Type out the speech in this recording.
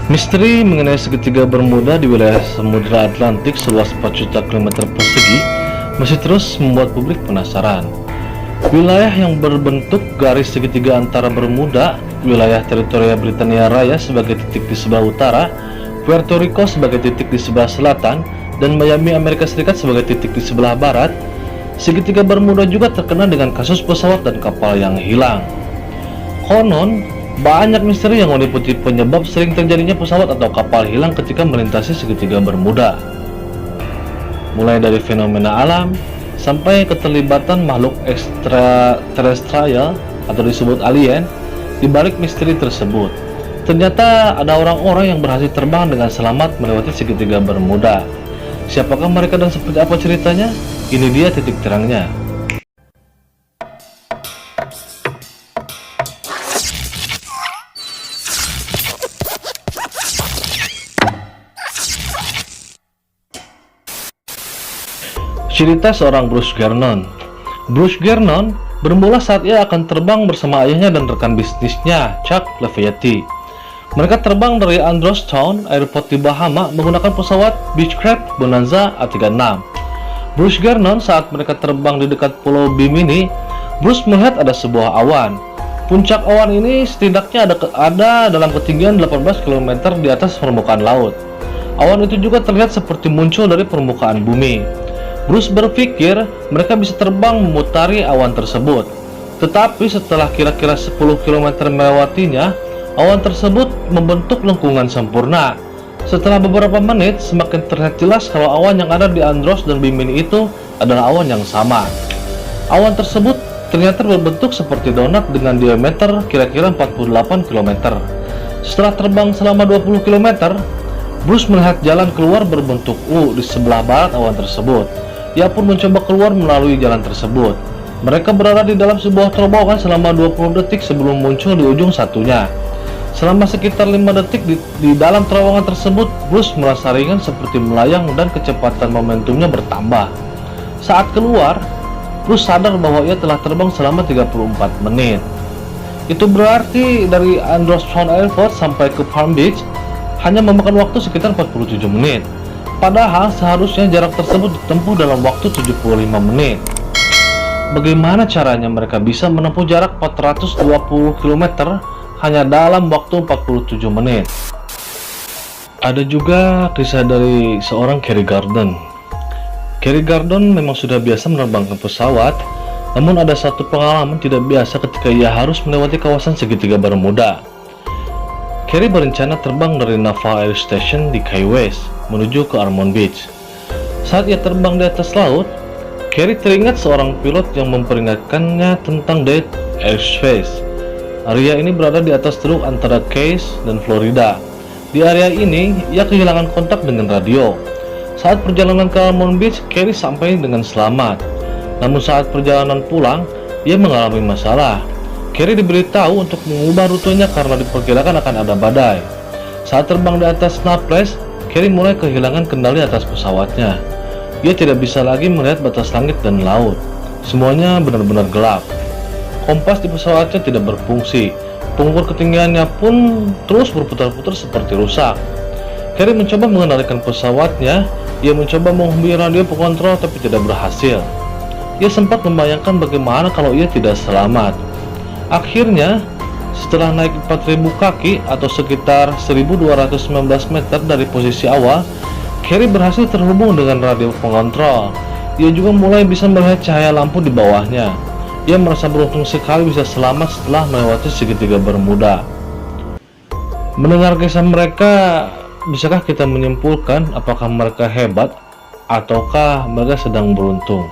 Misteri mengenai segitiga Bermuda di wilayah Samudra Atlantik seluas 4 juta km persegi masih terus membuat publik penasaran. Wilayah yang berbentuk garis segitiga antara Bermuda, wilayah teritorial Britania Raya sebagai titik di sebelah utara, Puerto Rico sebagai titik di sebelah selatan, dan Miami, Amerika Serikat sebagai titik di sebelah barat. Segitiga Bermuda juga terkenal dengan kasus pesawat dan kapal yang hilang. Konon, banyak misteri yang meliputi penyebab sering terjadinya pesawat atau kapal hilang ketika melintasi segitiga Bermuda. Mulai dari fenomena alam, sampai keterlibatan makhluk ekstraterestrial atau disebut alien. Di balik misteri tersebut, ternyata ada orang-orang yang berhasil terbang dengan selamat melewati segitiga Bermuda. Siapakah mereka dan seperti apa ceritanya? Ini dia titik terangnya. Cerita seorang Bruce Gernon. Bruce Gernon bermula saat ia akan terbang bersama ayahnya dan rekan bisnisnya, Chuck Leviati. Mereka terbang dari Androstown Airport di Bahama menggunakan pesawat Beechcraft Bonanza A36. Bruce Gernon saat mereka terbang di dekat Pulau Bimini, Bruce melihat ada sebuah awan. Puncak awan ini setidaknya ada dalam ketinggian 18 km di atas permukaan laut. Awan itu juga terlihat seperti muncul dari permukaan bumi. Bruce berpikir mereka bisa terbang memutari awan tersebut. Tetapi setelah kira-kira 10 km melewatinya, awan tersebut membentuk lengkungan sempurna. Setelah beberapa menit, semakin terlihat jelas kalau awan yang ada di Andros dan Bimini itu adalah awan yang sama. Awan tersebut ternyata berbentuk seperti donat dengan diameter kira-kira 48 km. Setelah terbang selama 20 km, Bruce melihat jalan keluar berbentuk U di sebelah barat awan tersebut. Ia pun mencoba keluar melalui jalan tersebut. Mereka berada di dalam sebuah terowongan selama 20 detik sebelum muncul di ujung satunya. Selama sekitar 5 detik di dalam terowongan tersebut, Bruce merasa ringan seperti melayang dan kecepatan momentumnya bertambah. Saat keluar, Bruce sadar bahwa ia telah terbang selama 34 menit. Itu berarti dari Androstown Airport sampai ke Palm Beach hanya memakan waktu sekitar 47 menit. Padahal seharusnya jarak tersebut ditempuh dalam waktu 75 menit. Bagaimana caranya mereka bisa menempuh jarak 420 km hanya dalam waktu 47 menit? Ada juga kisah dari seorang Kerry Gordon. Kerry Gordon memang sudah biasa menerbangkan pesawat, namun ada satu pengalaman tidak biasa ketika ia harus melewati kawasan segitiga Bermuda. Kerry berencana terbang dari Naval Air Station di Key West menuju ke Ormond Beach. Saat ia terbang di atas laut, Kerry teringat seorang pilot yang memperingatkannya tentang Dead Airspace. Area ini berada di atas teluk antara Keys dan Florida. Di area ini, ia kehilangan kontak dengan radio. Saat perjalanan ke Ormond Beach, Kerry sampai dengan selamat. Namun saat perjalanan pulang, ia mengalami masalah. Kerry diberitahu untuk mengubah rutenya karena diperkirakan akan ada badai. Saat terbang di atas Naples, Kerry mulai kehilangan kendali atas pesawatnya. Ia tidak bisa lagi melihat batas langit dan laut. Semuanya benar-benar gelap. Kompas di pesawatnya tidak berfungsi. Pengukur ketinggiannya pun terus berputar-putar seperti rusak. Kerry mencoba mengendalikan pesawatnya. Ia mencoba menghubungi radio pengontrol tapi tidak berhasil. Ia sempat membayangkan bagaimana kalau ia tidak selamat. Akhirnya, setelah naik 4000 kaki atau sekitar 1219 meter dari posisi awal, Kerry berhasil terhubung dengan radio pengontrol. Ia juga mulai bisa melihat cahaya lampu di bawahnya. Ia merasa beruntung sekali bisa selamat setelah melewati segitiga Bermuda. Mendengar kisah mereka, bisakah kita menyimpulkan apakah mereka hebat ataukah mereka sedang beruntung?